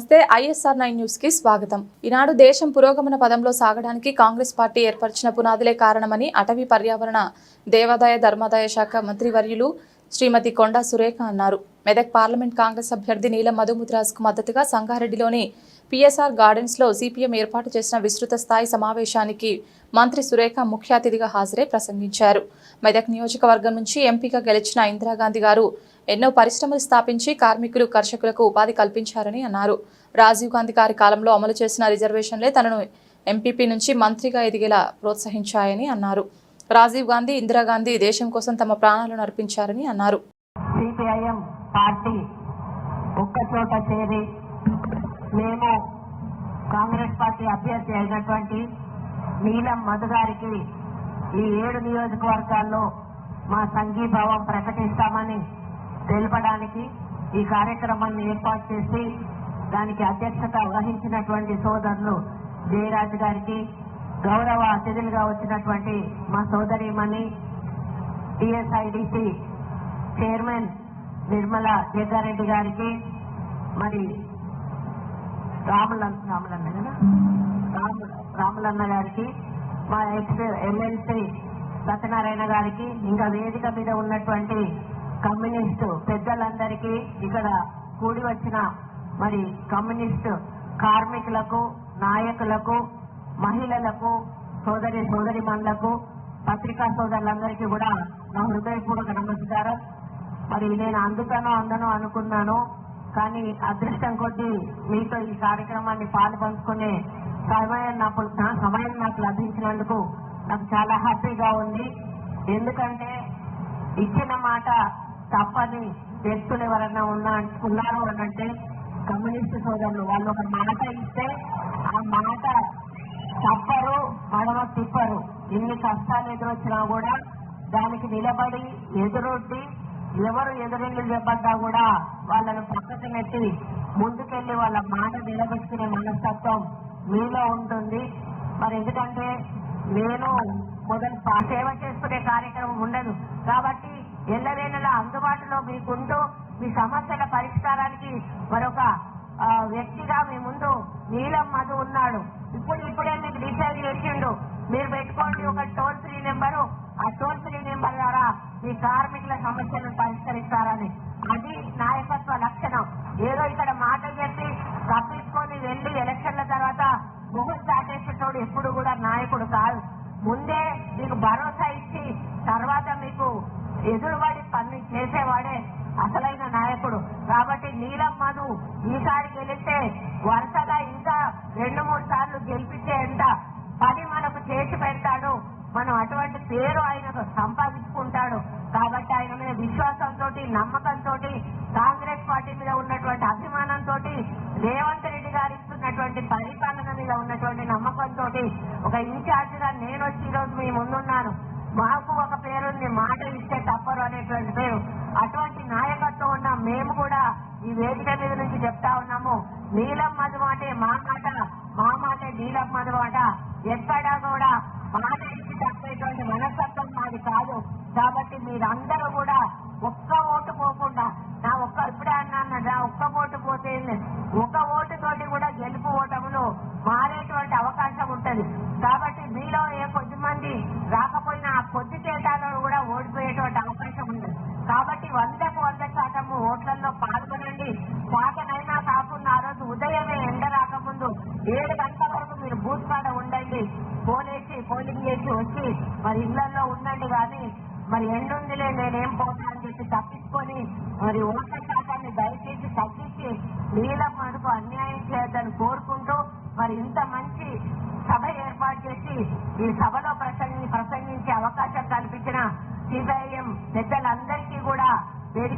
నమస్తే ISR9 news కి స్వాగతం। ఈనాడు దేశం పురోగమన పదంలో సాగడానికి కాంగ్రెస్ పార్టీ ఏర్పరిచిన పునాదులే కారణమని అటవీ పర్యావరణ దేవాదాయ ధర్మాదాయ శాఖ మంత్రి వర్యులు శ్రీమతి కొండా సురేఖ అన్నారు। మెదక్ పార్లమెంట్ కాంగ్రెస్ అభ్యర్థి నీలం మధుముద్రాజ్కు మద్దతుగా సంగారెడ్డిలోని PSR గార్డెన్స్ లో CPM ఏర్పాటు చేసిన విస్తృత స్థాయి సమావేశానికి మంత్రి సురేఖ ముఖ్య అతిథిగా హాజరై ప్రసంగించారు। మెదక్ నియోజకవర్గం నుంచి ఎంపీగా గెలిచిన ఇందిరాగాంధీ గారు ఎన్నో పరిశ్రమలు స్థాపించి కార్మికులు కర్షకులకు ఉపాధి కల్పించారని అన్నారు। రాజీవ్ గాంధీ గారి కాలంలో అమలు చేసిన రిజర్వేషన్లే తనను ఎంపీపీ నుంచి మంత్రిగా ఎదిగేలా ప్రోత్సహించాయని అన్నారు। రాజీవ్ గాంధీ ఇందిరాగాంధీ దేశం కోసం తమ ప్రాణాలను అర్పించారని అన్నారు। CPIM పార్టీ ఒక్కచోట చేరి మేము కాంగ్రెస్ పార్టీ అభ్యర్థి అయినటువంటి నీలం మధు గారికి ఈ 7 నియోజకవర్గాల్లో మా సంఘీభావం ప్రకటిస్తామని తెలపడానికి ఈ కార్యక్రమాన్ని ఏర్పాటు చేసి దానికి అధ్యక్షత వహించినటువంటి సోదరులు జయరాజ్ గారికి, గౌరవ అతిథులుగా వచ్చినటువంటి మా సోదరిమణి TSIDC చైర్మన్ నిర్మలా జగ్గారెడ్డి గారికి, మరి రాములన్న గారికి, మా ఎమ్మెల్సీ సత్యనారాయణ గారికి, ఇంకా వేదిక మీద ఉన్నటువంటి కమ్యూనిస్టు పెద్దలందరికీ, ఇక్కడ కూడి వచ్చిన మరి కమ్యూనిస్టు కార్మికులకు, నాయకులకు, మహిళలకు, సోదరిమణులకు, పత్రికా సోదరులందరికీ కూడా నా హృదయపూర్వక నమస్కారం। మరి నేను అందనో అనుకున్నాను, కానీ అదృష్టం కొద్దీ మీతో ఈ కార్యక్రమాన్ని పాల్పంచుకునే సమయం నాకు లభించినందుకు నాకు చాలా హ్యాపీగా ఉంది। ఎందుకంటే ఇచ్చిన మాట తప్పని వ్యక్తులు ఎవరైనా ఉన్నారు అనంటే కమ్యూనిస్టు సోదరులు। వాళ్ళు ఒక మాట ఇస్తే ఆ మాట తప్పరు, మడమ తిప్పరు। ఎన్ని కష్టాలు ఎదురొచ్చినా కూడా దానికి నిలబడి ఎదురొడ్డి ఎవరు ఎదురెళ్ళి చెప్పడ్డా కూడా వాళ్ళను పక్కకు నెట్టి ముందుకెళ్లి వాళ్ళ మాట నిలబెట్టుకునే మనస్తత్వం మీలో ఉంటుంది। మరి ఎందుకంటే నేను మొదలు సేవ చేసుకునే కార్యక్రమం ఉండదు కాబట్టి ఎల్లవేళలా అందుబాటులో మీకుంటూ మీ సమస్యల పరిష్కారానికి మరొక వ్యక్తిగా మీ ముందు నీలం మధు ఉన్నాడు। ఇప్పుడే మీకు డిసైడ్ చేసిండు, మీరు పెట్టుకోండి ఒక టోల్ ఫ్రీ నెంబరు, ఆ టోల్ ఫ్రీ నెంబర్ ద్వారా మీ కార్మికుల సమస్యలను పరిష్కరిస్తారని। అది నాయకత్వ లక్షణం। ఏదో ఇక్కడ మాట చెప్పి తప్పించుకొని వెళ్లి ఎలక్షన్ల తర్వాత మొహం చాటేసేటోడు ఎప్పుడు కూడా నాయకుడు కాదు। ముందే మీకు భరోసా ఇచ్చి తర్వాత మీకు ఎదురుబడి పని చేసేవాడే అసలైన నాయకుడు। కాబట్టి నీలం మధు ఈసారి గెలిస్తే వరుసగా ఇంకా 2-3 సార్లు గెలిపించేంత పని మనకు చేసి పెడతాడు, మనం అటువంటి పేరు ఆయనకు సంపాదించుకుంటాడు। కాబట్టి ఆయన మీద విశ్వాసంతో, నమ్మకంతో, కాంగ్రెస్ పార్టీ మీద ఉన్నటువంటి అభిమానంతో, రేవంత్ రెడ్డి గారు ఇస్తున్నటువంటి పరిపాలన మీద ఉన్నటువంటి నమ్మకంతో ఒక ఇన్ఛార్జ్ గా నేను వచ్చి ఈరోజు మీ ముందున్నాను। మాకు ఒక పేరుంది, మాట ఇస్తే తప్పరు అనేటువంటి పేరు। అటువంటి నాయకత్వం ఉన్న మేము కూడా ఈ వేదిక మీద నుంచి చెప్తా ఉన్నాము, నీలం మధు మాటే మా మాటే నీలం మధు మాట। ఎక్కడా కూడా మాట ఇచ్చి తప్పేటువంటి మనస్తత్వం మాది కాదు। కాబట్టి మీరందరూ కూడా ఒక్క ఓటు పోకుండా, ఇప్పుడే అన్నాను, నా ఒక్క ఓటు పోతే ఒక ఓటుతోటి కూడా గెలుపు ఓటములు మారేటువంటి అవకాశం ఉంటది। కాబట్టి మీలో కొద్ది మంది రాకపోయినా ఆ కొద్ది తేటాలను కూడా ఓడిపోయేటువంటి అవకాశం ఉంది। కాబట్టి 100కు 100% ఓట్లలో పాల్గొనండి। పాటనైనా కాకుండా ఆ రోజు ఉదయమే ఎండ రాకముందు 7 గంటల వరకు మీరు బూత్ కాడ ఉండండి, పోలింగ్ చేసి వచ్చి మరి ఇళ్లలో ఉండండి। కానీ మరి ఎండుందిలే నేనేం పోతా అని చెప్పి తప్పించుకొని మరి ఓట్ల శాతాన్ని దయచేసి తగ్గించి నీలం మధుకు అన్యాయం చేయొద్దని కోరుకుంటూ మరి ఇంత మంచి సభ ఏర్పాటు చేసి ఈ సభలో ప్రసంగించే అవకాశం కల్పించిన CPIM పెద్దలందరికీ కూడా వేదిక